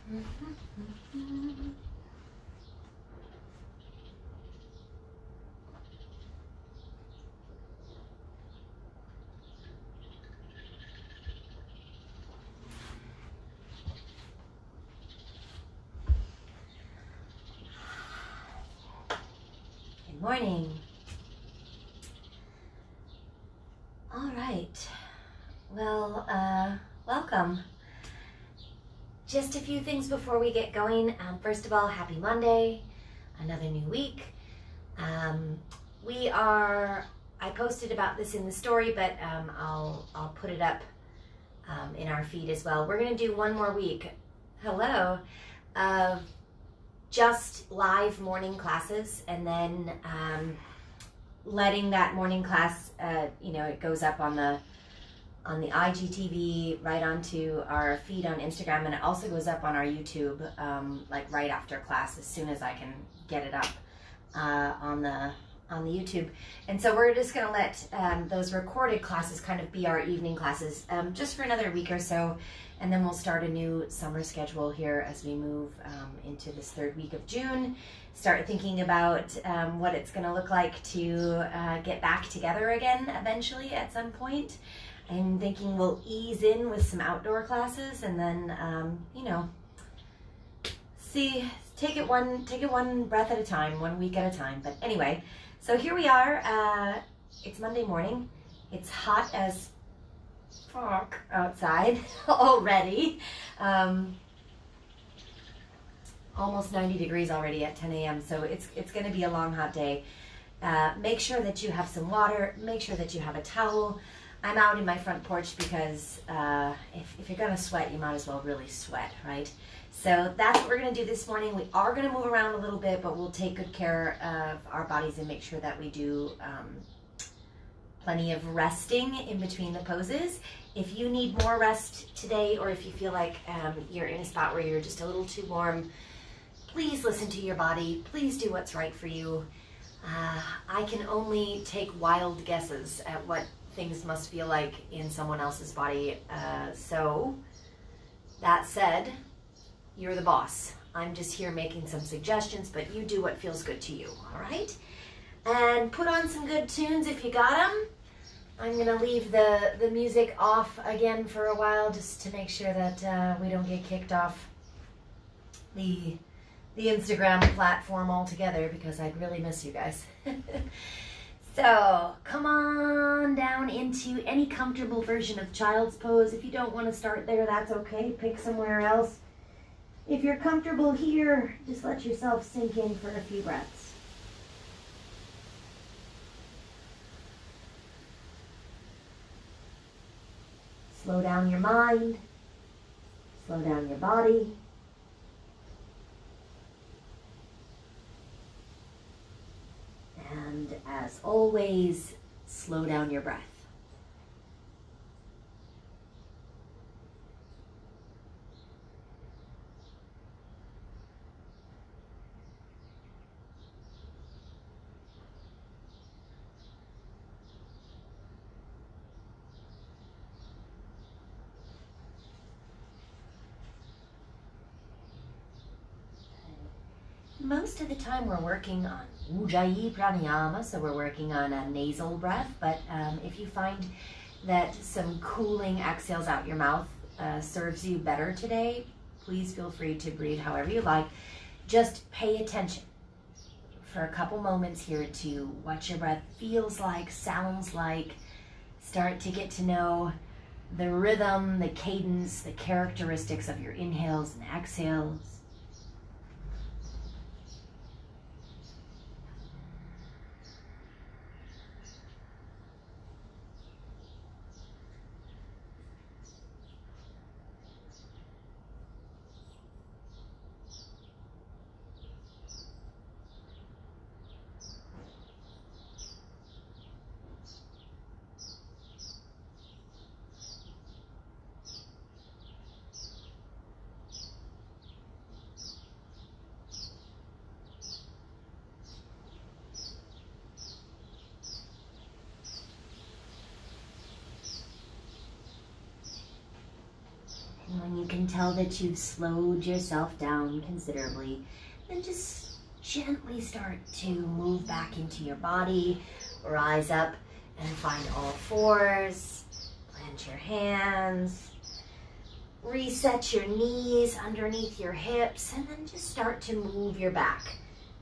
Good morning. All right. Well, welcome. Just a few things before we get going. First of all, happy Monday, another new week. I posted about this in the story, but I'll put it up in our feed as well. We're gonna do one more week, of just live morning classes, and then letting that morning class, it goes up on the IGTV, right onto our feed on Instagram, and it also goes up on our YouTube, like right after class, as soon as I can get it up on the YouTube. And so we're just gonna let those recorded classes kind of be our evening classes, just for another week or so, and then we'll start a new summer schedule here as we move into this third week of June. Start thinking about what it's gonna look like to get back together again eventually at some point. I'm thinking we'll ease in with some outdoor classes, and then take it one breath at a time, 1 week at a time. But anyway, so here we are. It's Monday morning. It's hot as fuck outside already. Almost 90 degrees already at 10 a.m. So it's going to be a long, hot day. Make sure that you have some water. Make sure that you have a towel. I'm out in my front porch because if you're going to sweat, you might as well really sweat, right? So that's what we're going to do this morning. We are going to move around a little bit, but we'll take good care of our bodies and make sure that we do plenty of resting in between the poses. If you need more rest today, or if you feel like you're in a spot where you're just a little too warm, please listen to your body. Please do what's right for you. I can only take wild guesses at what things must feel like in someone else's body. So that said, you're the boss. I'm just here making some suggestions, but you do what feels good to you, all right? And put on some good tunes if you got them. I'm gonna leave the music off again for a while, just to make sure that we don't get kicked off the Instagram platform altogether, because I'd really miss you guys. So come on down into any comfortable version of child's pose. If you don't want to start there, that's okay. Pick somewhere else. If you're comfortable here, just let yourself sink in for a few breaths. Slow down your mind. Slow down your body. And as always, slow down your breath. Most of the time we're working on Ujjayi Pranayama, so we're working on a nasal breath, but if you find that some cooling exhales out your mouth serves you better today, please feel free to breathe however you like. Just pay attention for a couple moments here to what your breath feels like, sounds like. Start to get to know the rhythm, the cadence, the characteristics of your inhales and exhales. And when you can tell that you've slowed yourself down considerably, then just gently start to move back into your body, rise up and find all fours, plant your hands, reset your knees underneath your hips, and then just start to move your back.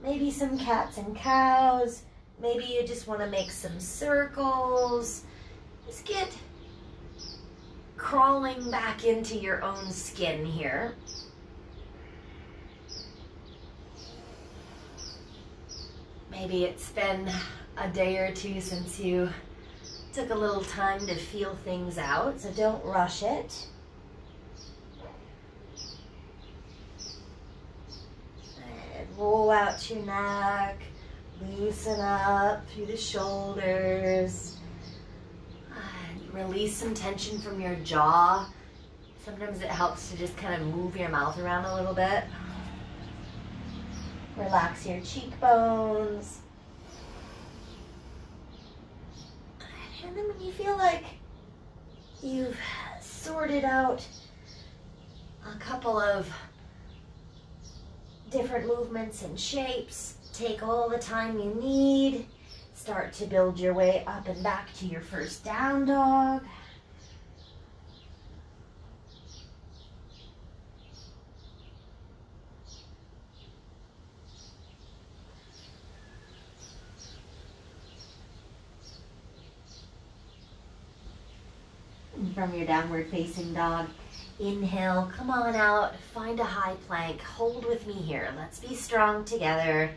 Maybe some cats and cows, maybe you just want to make some circles. Just get crawling back into your own skin here. Maybe it's been a day or two since you took a little time to feel things out, so don't rush it. And roll out your neck, loosen up through the shoulders. Release some tension from your jaw. Sometimes it helps to just kind of move your mouth around a little bit. Relax your cheekbones. And then when you feel like you've sorted out a couple of different movements and shapes, take all the time you need. Start to build your way up and back to your first down dog. And from your downward facing dog, inhale, come on out, find a high plank, hold with me here. Let's be strong together.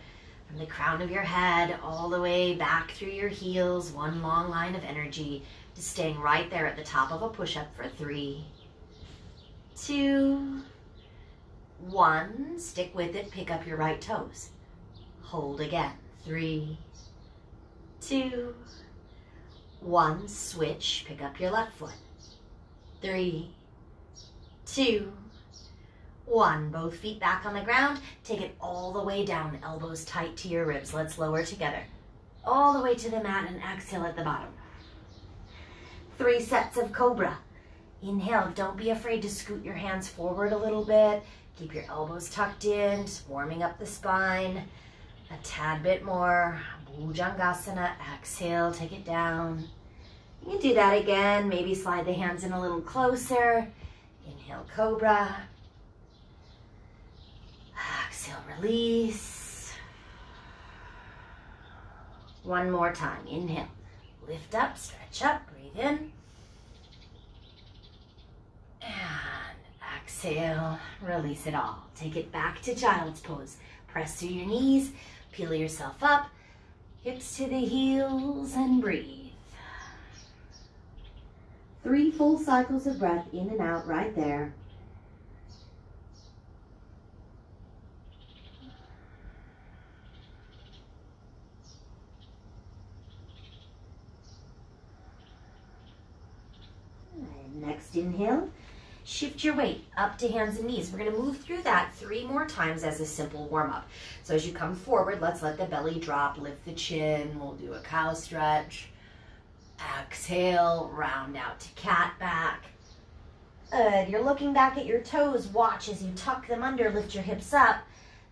From the crown of your head all the way back through your heels, one long line of energy, just staying right there at the top of a push-up for 3, 2, 1. Stick with it, pick up your right toes. Hold again. 3, 2, 1. Switch, pick up your left foot. 3, 2, 1. Both feet back on the ground. Take it all the way down, elbows tight to your ribs. Let's lower together. All the way to the mat and exhale at the bottom. 3 sets of Cobra. Inhale, don't be afraid to scoot your hands forward a little bit. Keep your elbows tucked in, just warming up the spine. A tad bit more. Bhujangasana, exhale, take it down. You can do that again. Maybe slide the hands in a little closer. Inhale, Cobra. Exhale, release. One more time. Inhale. Lift up, stretch up, breathe in. And exhale, release it all. Take it back to child's pose. Press through your knees, peel yourself up, hips to the heels, and breathe. 3 full cycles of breath in and out right there. Next inhale, shift your weight up to hands and knees. We're going to move through that 3 more times as a simple warm-up. So as you come forward, let's let the belly drop, lift the chin. We'll do a cow stretch. Exhale, round out to cat back. Good. You're looking back at your toes. Watch as you tuck them under, lift your hips up.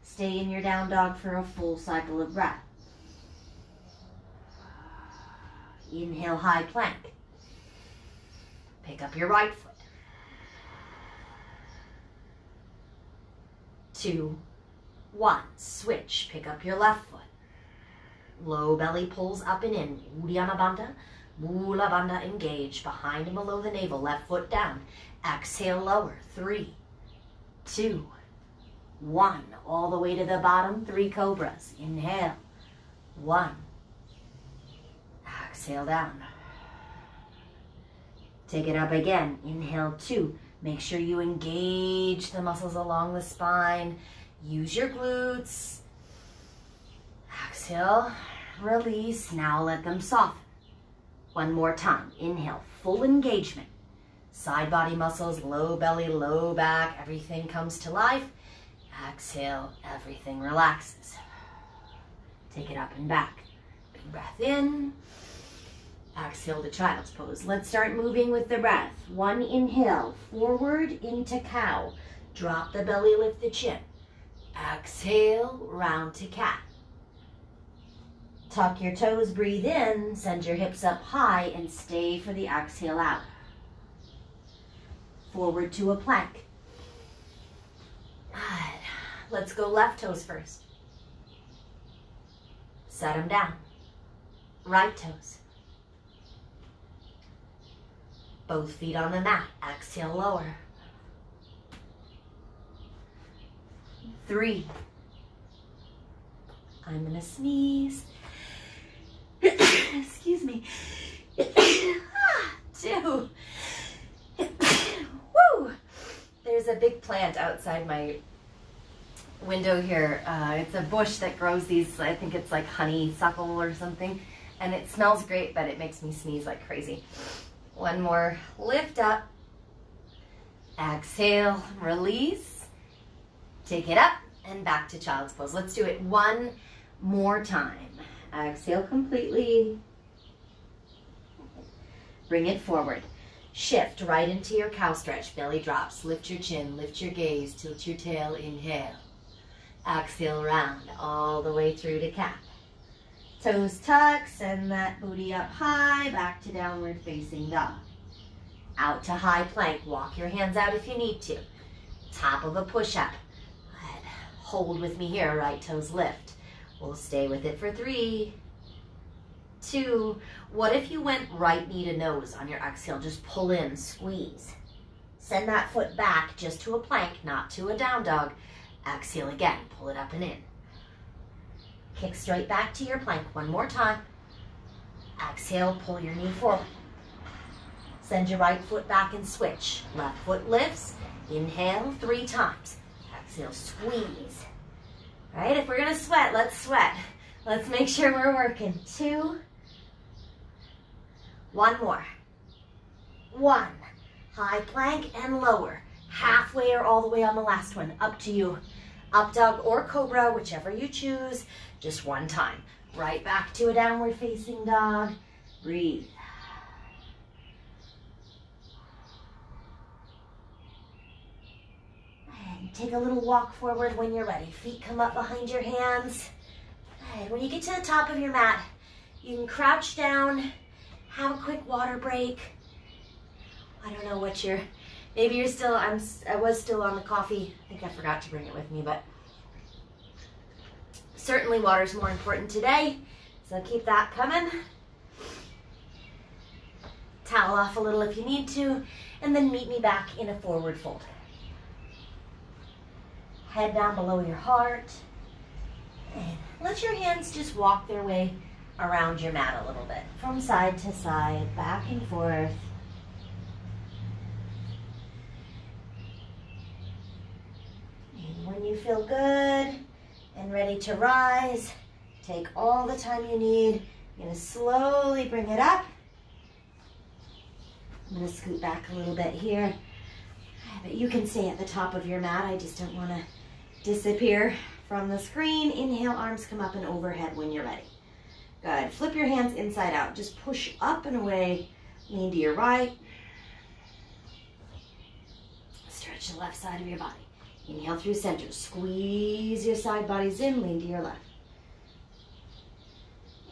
Stay in your down dog for a full cycle of breath. Inhale, high plank. Pick up your right foot. 2, 1. Switch. Pick up your left foot. Low belly pulls up and in. Uddiyana Bandha. Mula Bandha engage. Behind and below the navel. Left foot down. Exhale, lower. 3, 2, 1. All the way to the bottom. 3 cobras. Inhale. 1. Exhale down. Take it up again. Inhale, 2. Make sure you engage the muscles along the spine. Use your glutes. Exhale, release. Now let them soften. One more time. Inhale, full engagement. Side body muscles, low belly, low back. Everything comes to life. Exhale, everything relaxes. Take it up and back. Big breath in. Exhale to child's pose. Let's start moving with the breath. One inhale, forward into cow. Drop the belly, lift the chin. Exhale, round to cat. Tuck your toes, breathe in, send your hips up high, and stay for the exhale out. Forward to a plank. Good. Let's go left toes first. Set them down. Right toes. Both feet on the mat. Exhale, lower. 3. I'm gonna sneeze. Excuse me. 2. Woo! There's a big plant outside my window here. It's a bush that grows these, I think it's like honeysuckle or something. And it smells great, but it makes me sneeze like crazy. One more. Lift up. Exhale, release. Take it up and back to child's pose. Let's do it one more time. Exhale completely. Bring it forward. Shift right into your cow stretch. Belly drops. Lift your chin. Lift your gaze. Tilt your tail. Inhale. Exhale, round all the way through to cat. Toes tuck. Send that booty up high. Back to downward facing dog. Out to high plank. Walk your hands out if you need to. Top of a push-up. Hold with me here. Right toes lift. We'll stay with it for 3, 2. What if you went right knee to nose on your exhale? Just pull in, squeeze. Send that foot back just to a plank, not to a down dog. Exhale again, pull it up and in. Kick straight back to your plank one more time. Exhale, pull your knee forward. Send your right foot back and switch. Left foot lifts. Inhale 3 times. Exhale, squeeze. All right, if we're gonna sweat, let's sweat. Let's make sure we're working. 2. 1 more. 1. High plank and lower. Halfway or all the way on the last one. Up to you. Up dog or cobra, whichever you choose. Just 1 time. Right back to a downward facing dog. Breathe. And take a little walk forward when you're ready. Feet come up behind your hands. And when you get to the top of your mat, you can crouch down, have a quick water break. I don't know what maybe you're still, I was still on the coffee. I think I forgot to bring it with me, but certainly water's more important today, so keep that coming. Towel off a little if you need to, and then meet me back in a forward fold. Head down below your heart, and let your hands just walk their way around your mat a little bit, from side to side, back and forth. And when you feel good and ready to rise, take all the time you need. You're going to slowly bring it up. I'm going to scoot back a little bit here. But you can stay at the top of your mat. I just don't want to disappear from the screen. Inhale, arms come up and overhead when you're ready. Good. Flip your hands inside out. Just push up and away. Lean to your right. Stretch the left side of your body. Inhale through center. Squeeze your side bodies in. Lean to your left.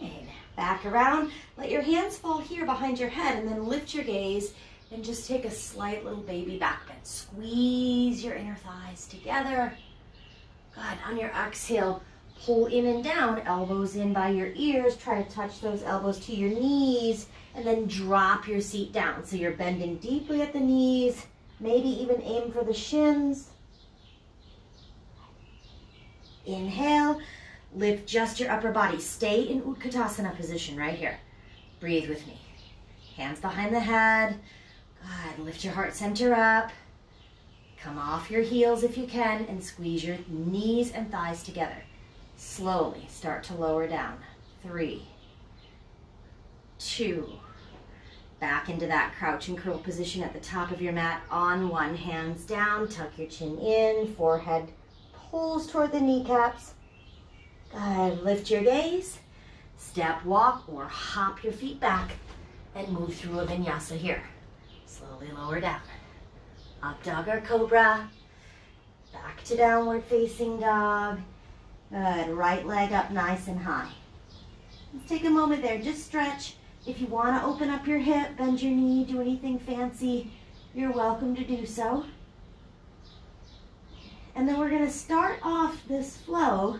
And back around. Let your hands fall here behind your head, and then lift your gaze and just take a slight little baby back bend. Squeeze your inner thighs together. Good. On your exhale, pull in and down, elbows in by your ears. Try to touch those elbows to your knees, and then drop your seat down. So you're bending deeply at the knees, maybe even aim for the shins. Inhale, lift just your upper body. Stay in Utkatasana position right here. Breathe with me. Hands behind the head. Good. Lift your heart center up. Come off your heels if you can, and squeeze your knees and thighs together. Slowly start to lower down. 3, 2, back into that crouch and curl position at the top of your mat. On 1, hands down, tuck your chin in, forehead pulls toward the kneecaps. Good. Lift your gaze, step, walk, or hop your feet back. and move through a vinyasa here. Slowly lower down. Up dog or cobra. Back to downward facing dog. Good. Right leg up nice and high. Let's take a moment there. Just stretch. If you want to open up your hip, bend your knee, do anything fancy, you're welcome to do so. And then we're going to start off this flow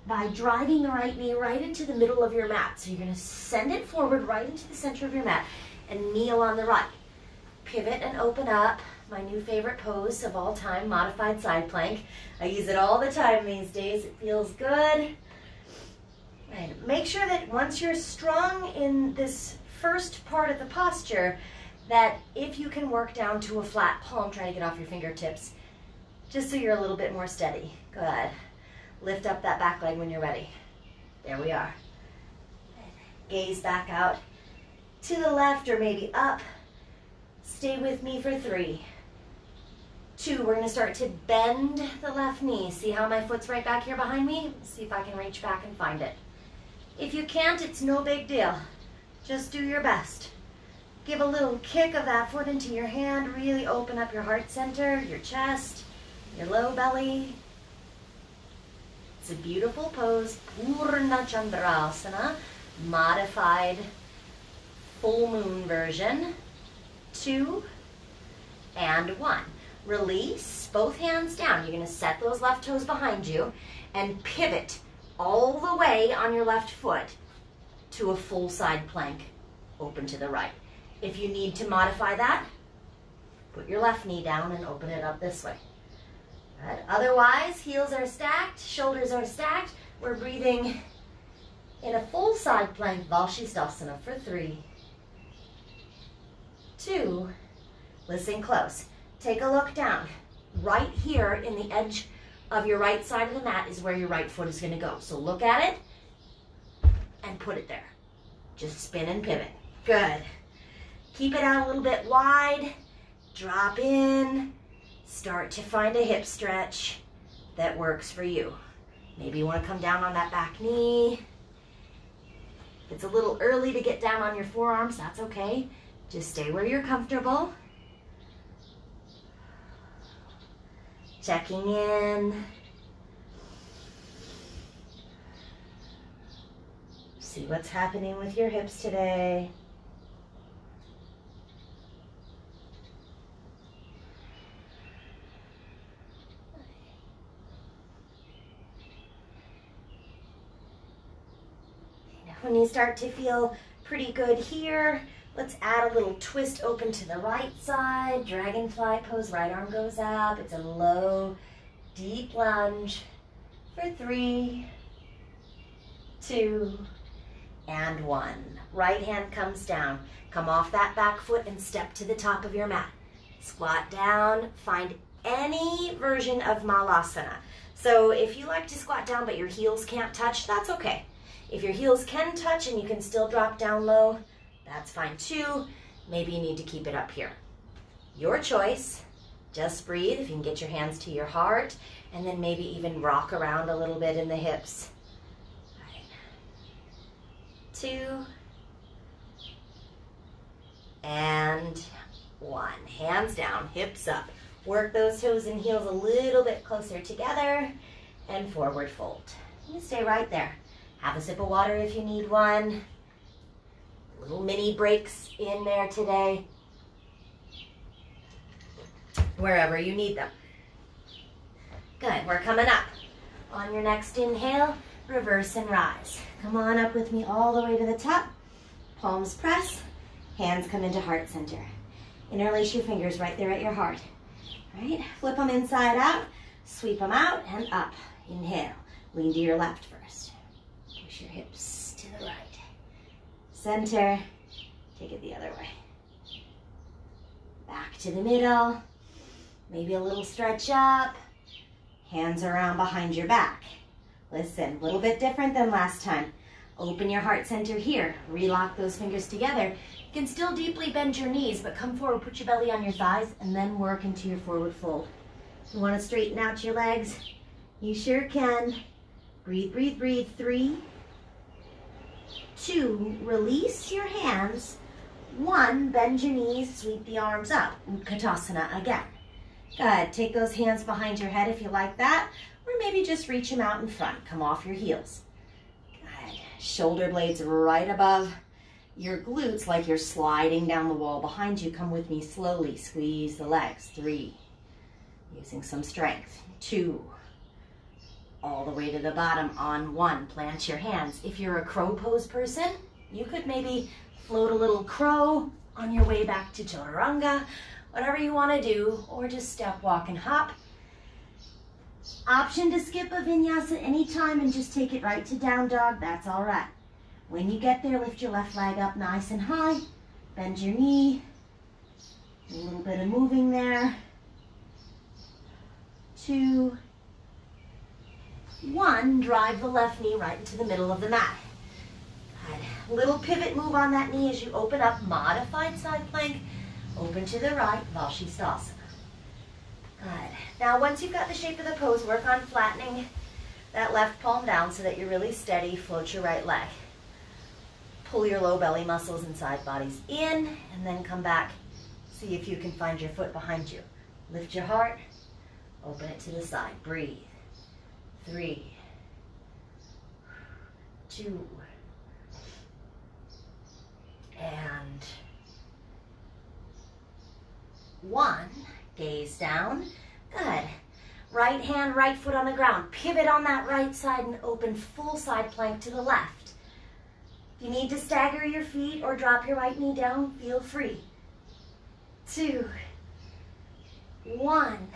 by driving the right knee right into the middle of your mat. So you're going to send it forward right into the center of your mat and kneel on the right. Pivot and open up. My new favorite pose of all time, modified side plank. I use it all the time these days. It feels good. And make sure that once you're strong in this first part of the posture, that if you can work down to a flat palm, try to get off your fingertips, just so you're a little bit more steady. Good. Lift up that back leg when you're ready. There we are. Gaze back out to the left or maybe up. Stay with me for 3, 2. We're going to start to bend the left knee. See how my foot's right back here behind me? See if I can reach back and find it. If you can't, it's no big deal. Just do your best. Give a little kick of that foot into your hand. Really open up your heart center, your chest, your low belly. It's a beautiful pose. Purna Chandrasana, modified full moon version. 2 and 1. Release, both hands down. You're going to set those left toes behind you and pivot all the way on your left foot to a full side plank, open to the right. If you need to modify that, put your left knee down and open it up this way. Good. Otherwise, heels are stacked, shoulders are stacked. We're breathing in a full side plank, Valshishtasana, for 3, 2, listen close. Take a look down. Right here in the edge of your right side of the mat is where your right foot is going to go. So look at it and put it there. Just spin and pivot. Good. Keep it out a little bit wide. Drop in. Start to find a hip stretch that works for you. Maybe you want to come down on that back knee. If it's a little early to get down on your forearms, that's okay. Just stay where you're comfortable. Checking in. See what's happening with your hips today. When you start to feel pretty good here, let's add a little twist open to the right side. Dragonfly pose, right arm goes up. It's a low, deep lunge for 3, 2, and 1. Right hand comes down. Come off that back foot and step to the top of your mat. Squat down. Find any version of Malasana. So if you like to squat down but your heels can't touch, that's okay. If your heels can touch and you can still drop down low, that's fine too. Maybe you need to keep it up here. Your choice. Just breathe. If you can get your hands to your heart, and then maybe even rock around a little bit in the hips. All right. 2 and 1. Hands down, hips up. Work those toes and heels a little bit closer together and forward fold. You stay right there. Have a sip of water if you need one. Little mini breaks in there today. Wherever you need them. Good, we're coming up. On your next inhale, reverse and rise. Come on up with me all the way to the top. Palms press, hands come into heart center. Interlace your fingers right there at your heart. All right, flip them inside out, sweep them out and up. Inhale, lean to your left first. Push your hips to the right. Center, take it the other way. Back to the middle, maybe a little stretch up. Hands around behind your back. Listen, a little bit different than last time. Open your heart center here. Relock those fingers together. You can still deeply bend your knees, but come forward, put your belly on your thighs, and then work into your forward fold. You want to straighten out your legs? You sure can. Breathe, breathe, breathe. 3, 2, release your hands. 1, bend your knees, sweep the arms up. Utkatasana again. Good. Take those hands behind your head if you like that, or maybe just reach them out in front. Come off your heels. Good. Shoulder blades right above your glutes like you're sliding down the wall behind you. Come with me slowly. Squeeze the legs. 3. Using some strength. 2. All the way to the bottom on 1. Plant your hands. If you're a crow pose person, you could maybe float a little crow on your way back to chaturanga, whatever you want to do, or just step, walk, and hop. Option to skip a vinyasa anytime and just take it right to down dog, that's all right. When you get there, lift your left leg up nice and high, bend your knee, a little bit of moving there. 2, 1, drive the left knee right into the middle of the mat. Good. Little pivot move on that knee as you open up, modified side plank, open to the right, Vashisthasana. Good. Now once you've got the shape of the pose, work on flattening that left palm down so that you're really steady. Float your right leg. Pull your low belly muscles and side bodies in, and then come back. See if you can find your foot behind you. Lift your heart, open it to the side. Breathe. 3, 2, and 1. Gaze down. Good. Right hand, right foot on the ground. Pivot on that right side and open full side plank to the left. If you need to stagger your feet or drop your right knee down, feel free. 2, 1.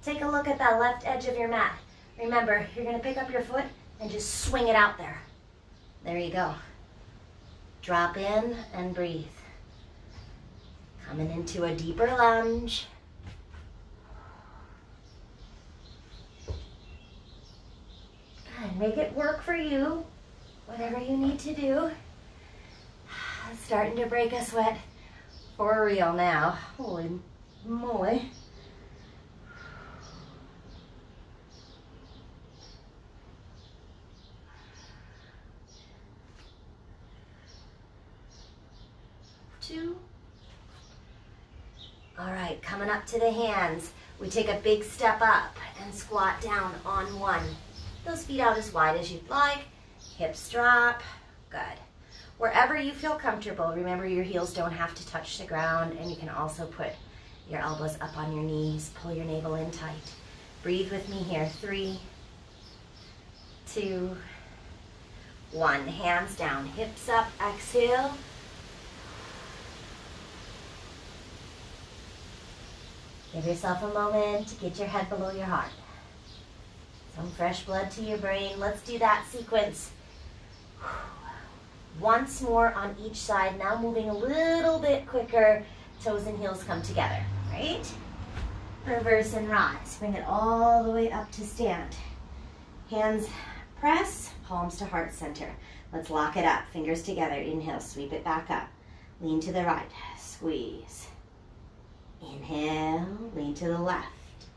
Take a look at that left edge of your mat. Remember, you're going to pick up your foot and just swing it out there. There you go. Drop in and breathe. Coming into a deeper lunge. And make it work for you, whatever you need to do. Starting to break a sweat for real now. Holy moly. Two. All right, coming up to the hands. We take a big step up and squat down on 1. Those feet out as wide as you'd like. Hips drop. Good. Wherever you feel comfortable, remember your heels don't have to touch the ground, and you can also put your elbows up on your knees. Pull your navel in tight. Breathe with me here. 3, 2, 1. Hands down, hips up. Exhale. Give yourself a moment to get your head below your heart. Some fresh blood to your brain. Let's do that sequence once more on each side. Now moving a little bit quicker. Toes and heels come together, right? Reverse and rise. Bring it all the way up to stand. Hands press, palms to heart center. Let's lock it up. Fingers together. Inhale, sweep it back up. Lean to the right. Squeeze. Inhale, lean to the left.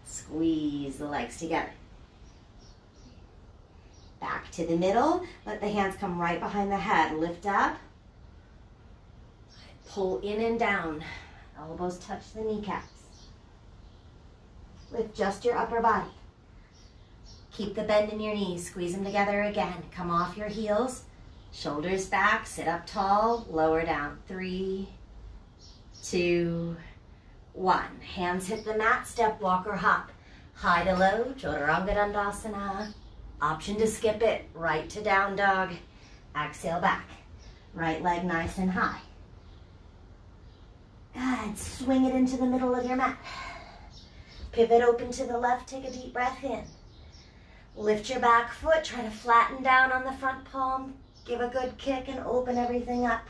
Squeeze the legs together. Back to the middle. Let the hands come right behind the head. Lift up. Pull in and down. Elbows touch the kneecaps. Lift just your upper body. Keep the bend in your knees. Squeeze them together again. Come off your heels. Shoulders back. Sit up tall. Lower down. 3, 2, 1. Hands hit the mat. Step, walk, or hop. High to low. Chaturanga Dandasana. Option to skip it. Right to down dog. Exhale back. Right leg nice and high. Good. Swing it into the middle of your mat. Pivot open to the left. Take a deep breath in. Lift your back foot. Try to flatten down on the front palm. Give a good kick and open everything up.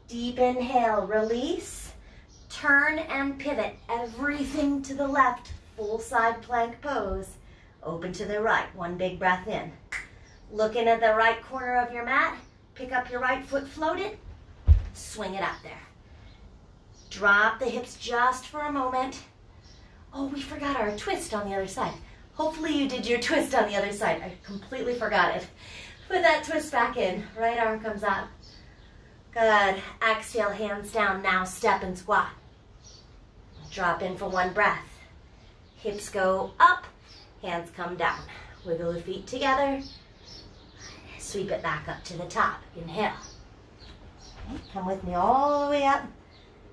Deep inhale. Release. Turn and pivot. Everything to the left. Full side plank pose. Open to the right. One big breath in. Looking at the right corner of your mat. Pick up your right foot, float it. Swing it up there. Drop the hips just for a moment. Oh, we forgot our twist on the other side. Hopefully you did your twist on the other side. I completely forgot it. Put that twist back in. Right arm comes up. Good. Exhale, hands down. Now step and squat. Drop in for one breath. Hips go up, hands come down. Wiggle the feet together. Sweep it back up to the top. Inhale. Okay, come with me all the way up.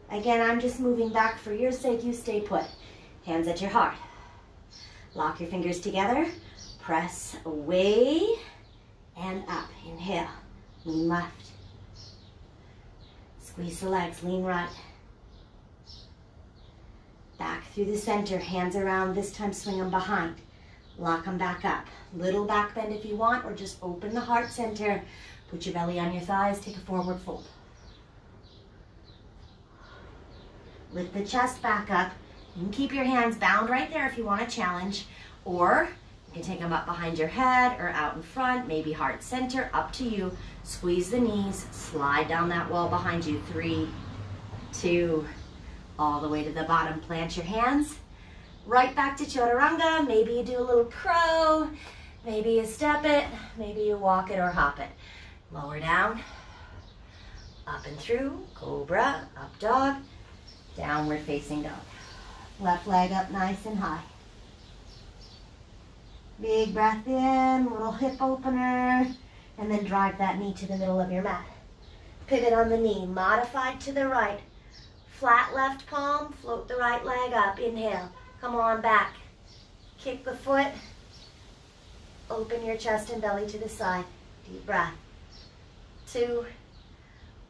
Again, I'm just moving back for your sake. You stay put. Hands at your heart. Lock your fingers together. Press away and up. Inhale. Lean left. Squeeze the legs. Lean right. Back through the center. Hands around. This time swing them behind. Lock them back up. Little back bend if you want, or just open the heart center. Put your belly on your thighs. Take a forward fold. Lift the chest back up. You can keep your hands bound right there if you want to challenge, or you can take them up behind your head or out in front, maybe heart center, up to you. Squeeze the knees, slide down that wall behind you. 3, 2, all the way to the bottom. Plant your hands. Right back to chaturanga. Maybe you do a little crow, maybe you step it, maybe you walk it or hop it. Lower down, up and through, cobra, up dog, downward facing dog. Left leg up nice and high. Big breath in, little hip opener, and then drive that knee to the middle of your mat. Pivot on the knee, modified to the right. Flat left palm, float the right leg up, inhale. Come on back. Kick the foot. Open your chest and belly to the side. Deep breath. 2,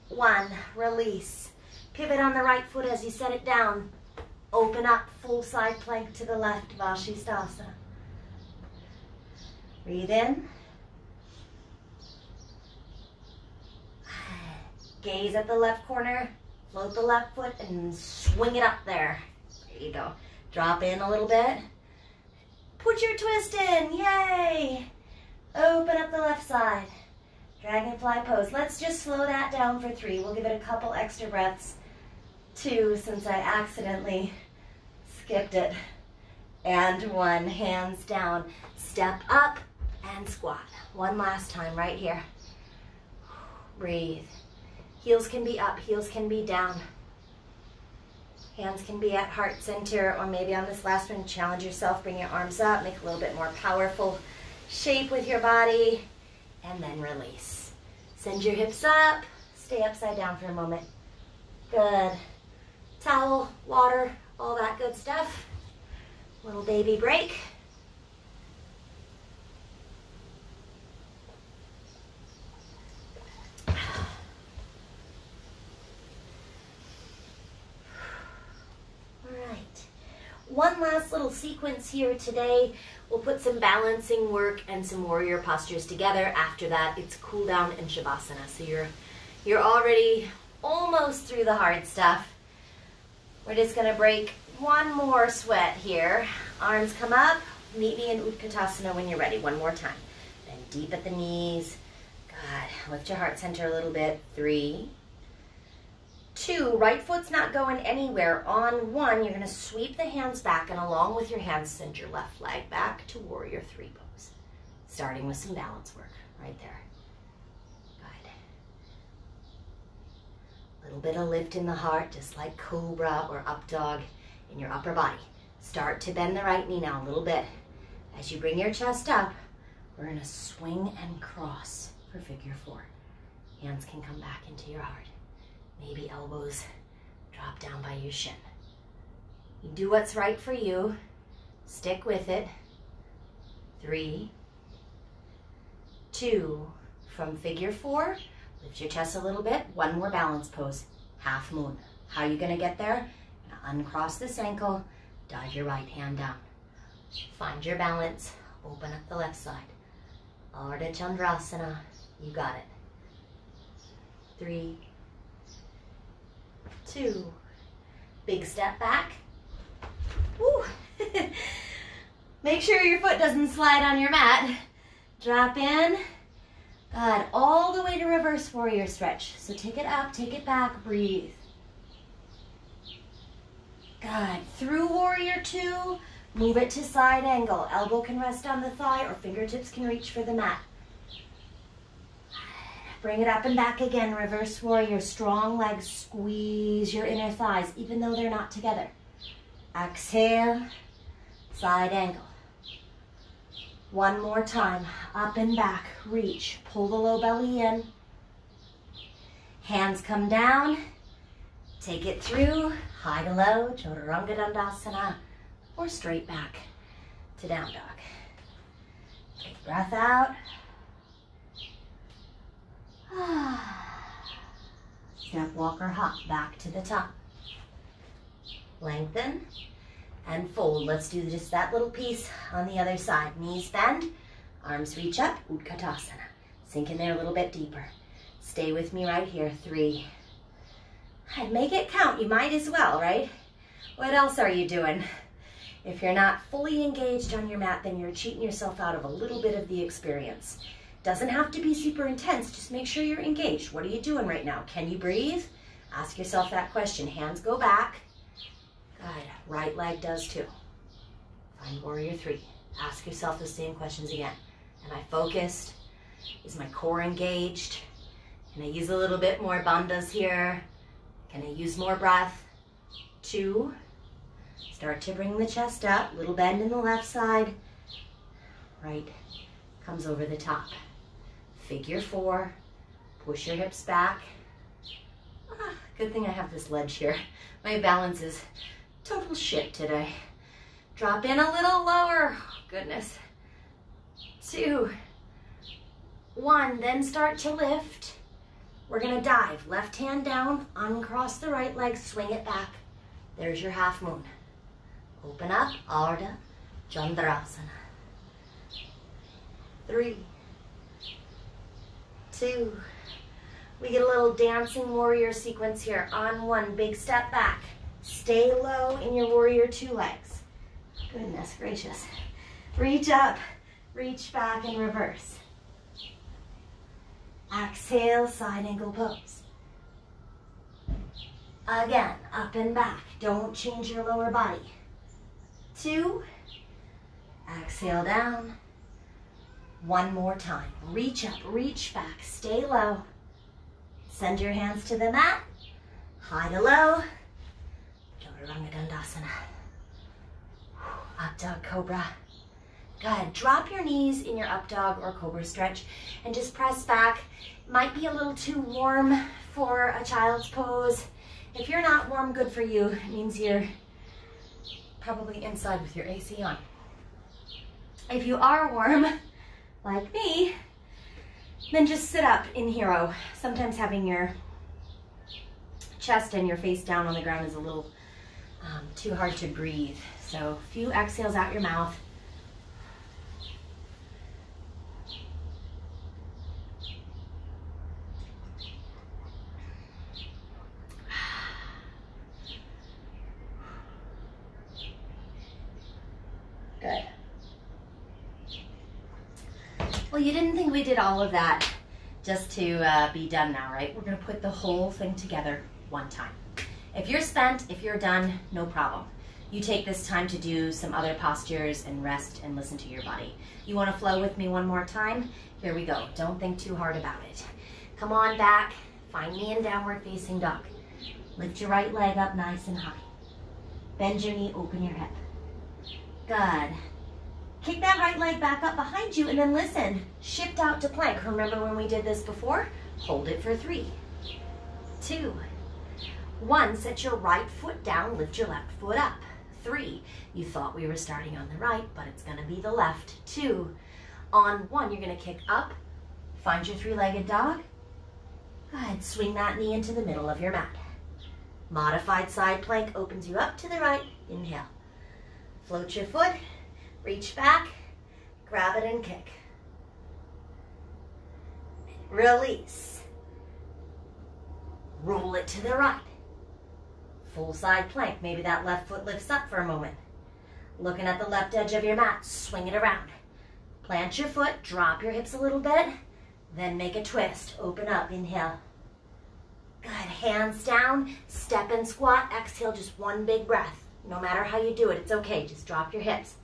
1. Release. Pivot on the right foot as you set it down. Open up, full side plank to the left, Vashisthasana. Breathe in. Gaze at the left corner. Float the left foot and swing it up there. There you go. Drop in a little bit. Put your twist in. Yay! Open up the left side. Dragonfly pose. Let's just slow that down for 3. We'll give it a couple extra breaths. 2, since I accidentally skipped it. And 1. Hands down. Step up and squat. One last time right here. Breathe. Heels can be up. Heels can be down. Hands can be at heart center, or maybe on this last one, challenge yourself, bring your arms up, make a little bit more powerful shape with your body, and then release. Send your hips up, stay upside down for a moment. Good. Towel, water, all that good stuff. Little baby break. One last little sequence here today. We'll put some balancing work and some warrior postures together. After that, it's cool down and shavasana. So you're already almost through the hard stuff. We're just gonna break one more sweat here. Arms come up. Meet me in Utkatasana when you're ready. One more time. Then deep at the knees. Good. Lift your heart center a little bit. 3, 2, right foot's not going anywhere. On 1, you're going to sweep the hands back, and along with your hands, send your left leg back to warrior 3 pose. Starting with some balance work right there. Good. A little bit of lift in the heart, just like cobra or up dog in your upper body. Start to bend the right knee now a little bit. As you bring your chest up, we're going to swing and cross for figure 4. Hands can come back into your heart. Maybe elbows drop down by your shin. You do what's right for you. Stick with it. 3, 2, from figure 4, lift your chest a little bit. One more balance pose, half moon. How are you gonna get there? Uncross this ankle, dive your right hand down. Find your balance, open up the left side. Ardha Chandrasana, you got it. 3, 2, big step back. Woo. Make sure your foot doesn't slide on your mat. Drop in. Good, all the way to reverse warrior stretch. So take it up, take it back, breathe. Good, through warrior 2, move it to side angle. Elbow can rest on the thigh or fingertips can reach for the mat. Bring it up and back again. Reverse warrior. Strong legs. Squeeze your inner thighs, even though they're not together. Exhale. Side angle. One more time. Up and back. Reach. Pull the low belly in. Hands come down. Take it through. High to low. Chaturanga Dandasana. Or straight back to down dog. Take breath out. Step, walk, or hop back to the top. Lengthen and fold. Let's do just that little piece on the other side. Knees bend, arms reach up, Utkatasana. Sink in there a little bit deeper. Stay with me right here. 3. And make it count. You might as well, right? What else are you doing? If you're not fully engaged on your mat, then you're cheating yourself out of a little bit of the experience. Doesn't have to be super intense. Just make sure you're engaged. What are you doing right now? Can you breathe? Ask yourself that question. Hands go back. Good. Right leg does too. Find warrior 3. Ask yourself the same questions again. Am I focused? Is my core engaged? Can I use a little bit more bandhas here? Can I use more breath? 2. Start to bring the chest up. Little bend in the left side. Right comes over the top. Figure 4. Push your hips back. Good thing I have this ledge here. My balance is total shit today. Drop in a little lower. Goodness. 2, 1. Then start to lift. We're going to dive. Left hand down. Uncross the right leg. Swing it back. There's your half moon. Open up. Ardha Chandrasana. 3, 2. We get a little dancing warrior sequence here. On 1, big step back. Stay low in your warrior 2 legs. Goodness gracious. Reach up, reach back, and reverse. Exhale, side angle pose. Again, up and back. Don't change your lower body. 2. Exhale down. 1 more time. Reach up, reach back, stay low. Send your hands to the mat. High to low. Chaturanga Dandasana. Up dog cobra. Good. Drop your knees in your up dog or cobra stretch and just press back. Might be a little too warm for a child's pose. If you're not warm, good for you. It means you're probably inside with your AC on. If you are warm, like me, then just sit up in hero. Sometimes having your chest and your face down on the ground is a little too hard to breathe. So a few exhales out your mouth. Good. Well, you didn't think we did all of that just to be done now, right? We're going to put the whole thing together one time. If you're spent, if you're done, no problem. You take this time to do some other postures and rest and listen to your body. You want to flow with me one more time? Here we go. Don't think too hard about it. Come on back. Find me in downward facing dog. Lift your right leg up nice and high. Bend your knee, open your hip. Good. Kick that right leg back up behind you and then listen. Shift out to plank. Remember when we did this before? Hold it for 3, 2, 1. Set your right foot down. Lift your left foot up. 3. You thought we were starting on the right, but it's going to be the left. 2. On 1, you're going to kick up. Find your 3-legged dog. Go ahead. Swing that knee into the middle of your mat. Modified side plank opens you up to the right. Inhale. Float your foot. Reach back, grab it and kick. Release. Roll it to the right. Full side plank. Maybe that left foot lifts up for a moment. Looking at the left edge of your mat, swing it around. Plant your foot, drop your hips a little bit, then make a twist. Open up, inhale. Good, hands down, step and squat, exhale, just 1 big breath. No matter how you do it, it's okay, just drop your hips.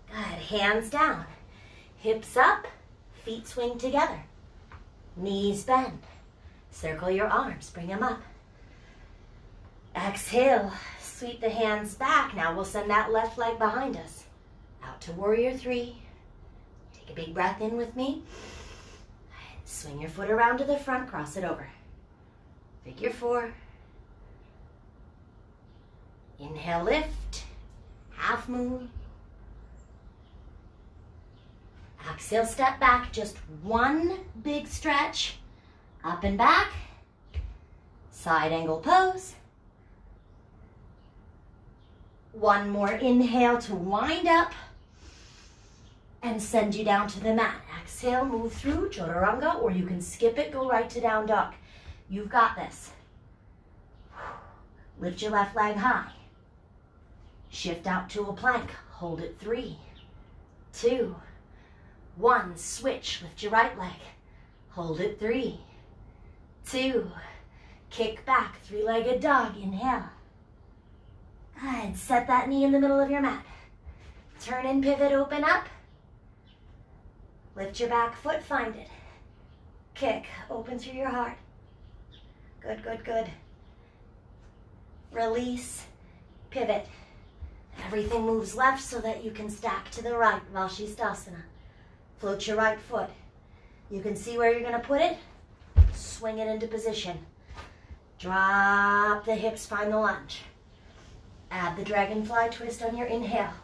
Good, hands down, hips up, feet swing together. Knees bend. Circle your arms, bring them up. Exhale, sweep the hands back. Now we'll send that left leg behind us. Out to warrior three. Take a big breath in with me. Swing your foot around to the front, cross it over. Figure four. Inhale, lift. Half moon. Exhale, step back. Just one big stretch. Up and back. Side angle pose. One more inhale to wind up and send you down to the mat. Exhale, move through chaturanga, or you can skip it, go right to down dog. You've got this. Lift your left leg high. Shift out to a plank. Hold it 3, 2, 1. Switch. Lift your right leg. Hold it 3, 2. Kick back. 3-legged dog. Inhale. Good. Set that knee in the middle of your mat. Turn and pivot. Open up. Lift your back foot. Find it. Kick. Open through your heart. Good, good, good. Release. Pivot. Everything moves left so that you can stack to the right. Vashisthasana. Float your right foot. You can see where you're going to put it. Swing it into position. Drop the hips, find the lunge. Add the dragonfly twist on your inhale.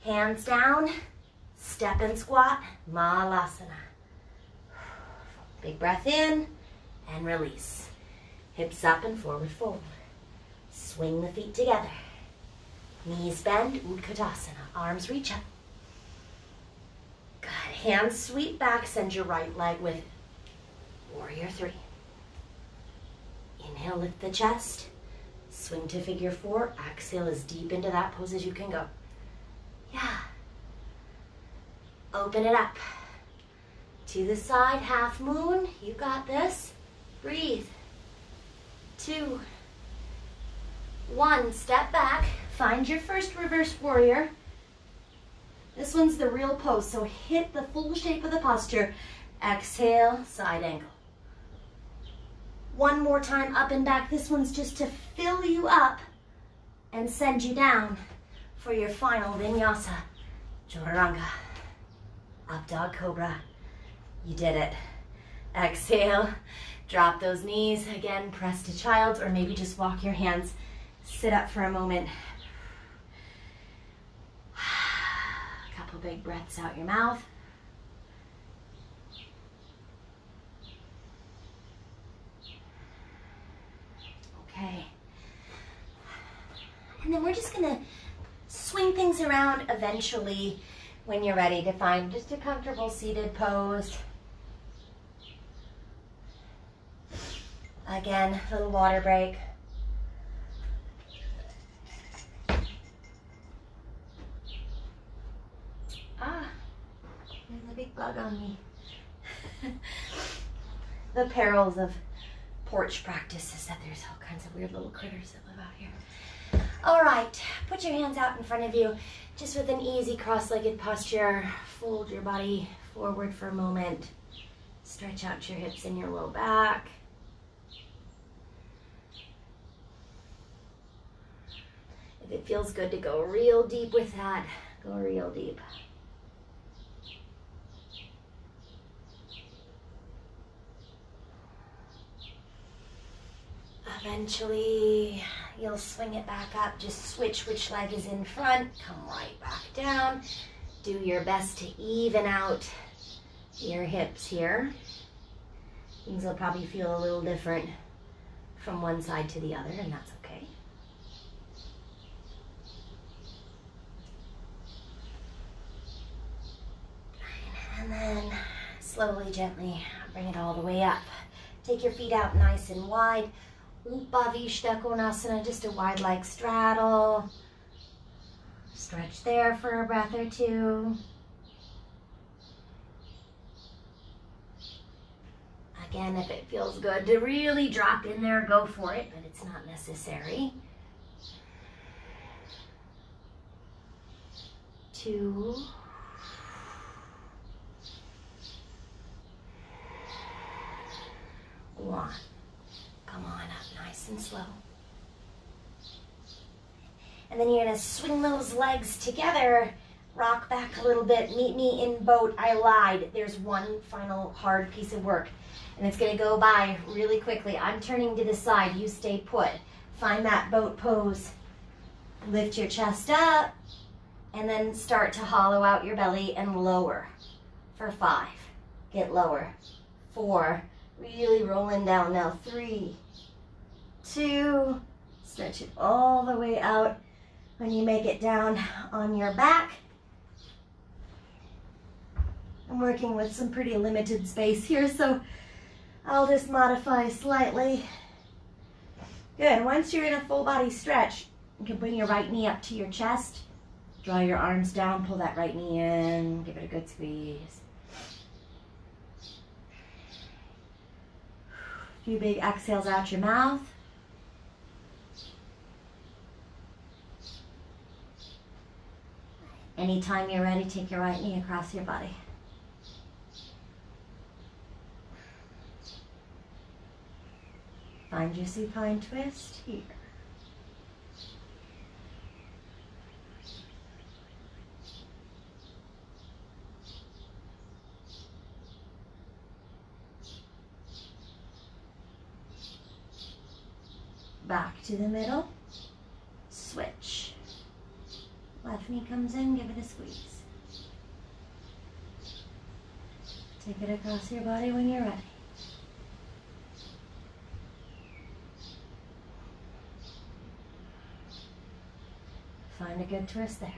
Hands down. Step and squat. Malasana. Big breath in and release. Hips up and forward fold. Swing the feet together. Knees bend, Utkatasana. Arms reach up. Good. Hands sweep back, send your right leg with it. Warrior three. Inhale, lift the chest. Swing to figure four. Exhale as deep into that pose as you can go. Yeah. Open it up. To the side, half moon. You got this. Breathe. 2, 1. Step back. Find your first reverse warrior. This one's the real pose, so hit the full shape of the posture. Exhale, side angle. One more time, up and back. This one's just to fill you up and send you down for your final vinyasa. Chaturanga. Up dog cobra. You did it. Exhale. Drop those knees. Again, press to child's, or maybe just walk your hands. Sit up for a moment. A couple big breaths out your mouth. Okay. And then we're just gonna swing things around eventually when you're ready to find just a comfortable seated pose. Again, little water break. There's a big bug on me. The perils of porch practice is that there's all kinds of weird little critters that live out here. All right, put your hands out in front of you, just with an easy cross-legged posture. Fold your body forward for a moment. Stretch out your hips and your low back. If it feels good to go real deep with that, go real deep. Eventually, you'll swing it back up. Just switch which leg is in front. Come right back down. Do your best to even out your hips here. Things will probably feel a little different from one side to the other, and that's okay. And then slowly, gently bring it all the way up. Take your feet out nice and wide. Upavishta Konasana, just a wide leg straddle. Stretch there for a breath or two. Again, if it feels good to really drop in there, go for it, but it's not necessary. 2, Nice and slow. And then you're gonna swing those legs together, rock back a little bit, meet me in boat. I lied. There's one final hard piece of work, and it's gonna go by really quickly. I'm turning to the side, you stay put. Find that boat pose. Lift your chest up, and then start to hollow out your belly and lower. For 5, get lower. 4, really rolling down now. 3, 2, stretch it all the way out. When you make it down on your back, I'm working with some pretty limited space here, so I'll just modify slightly. Good. Once you're in a full body stretch, you can bring your right knee up to your chest, draw your arms down, pull that right knee in, give it a good squeeze. A few big exhales out your mouth. Anytime you're ready, take your right knee across your body. Find your supine twist here. Back to the middle. Switch. Left knee comes in, give it a squeeze. Take it across your body when you're ready. Find a good twist there.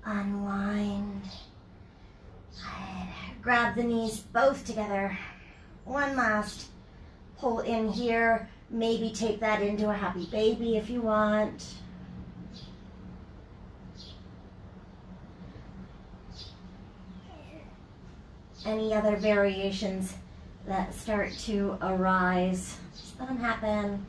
Unwind. Grab the knees both together. One last pull in here. Maybe take that into a happy baby if you want. Any other variations that start to arise, just let them happen.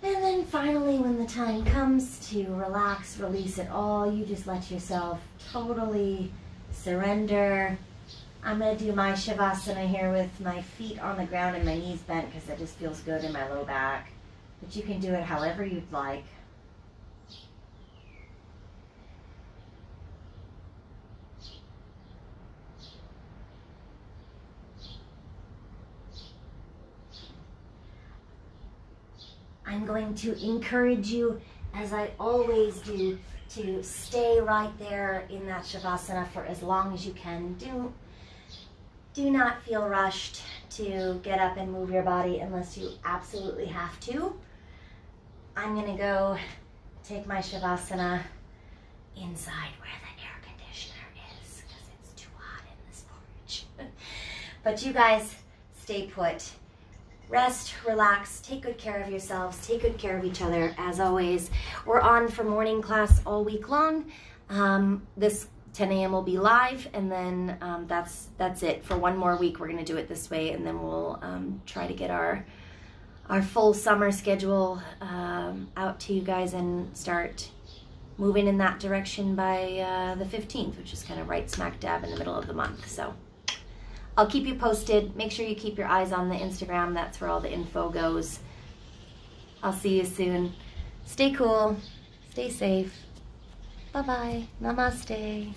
And then finally, when the time comes to relax, release it all, you just let yourself totally surrender. I'm going to do my Shavasana here with my feet on the ground and my knees bent because that just feels good in my low back. But you can do it however you'd like. I'm going to encourage you, as I always do, to stay right there in that Shavasana for as long as you can. Do not feel rushed to get up and move your body unless you absolutely have to. I'm going to go take my Shavasana inside where the air conditioner is because it's too hot in this porch. But you guys, stay put. Rest, relax, take good care of yourselves, take good care of each other. As always, we're on for morning class all week long. This 10 a.m. will be live, and then that's it. For one more week, we're going to do it this way, and then we'll try to get our full summer schedule out to you guys and start moving in that direction by the 15th, which is kind of right smack dab in the middle of the month. So I'll keep you posted. Make sure you keep your eyes on the Instagram. That's where all the info goes. I'll see you soon. Stay cool. Stay safe. Bye-bye. Namaste.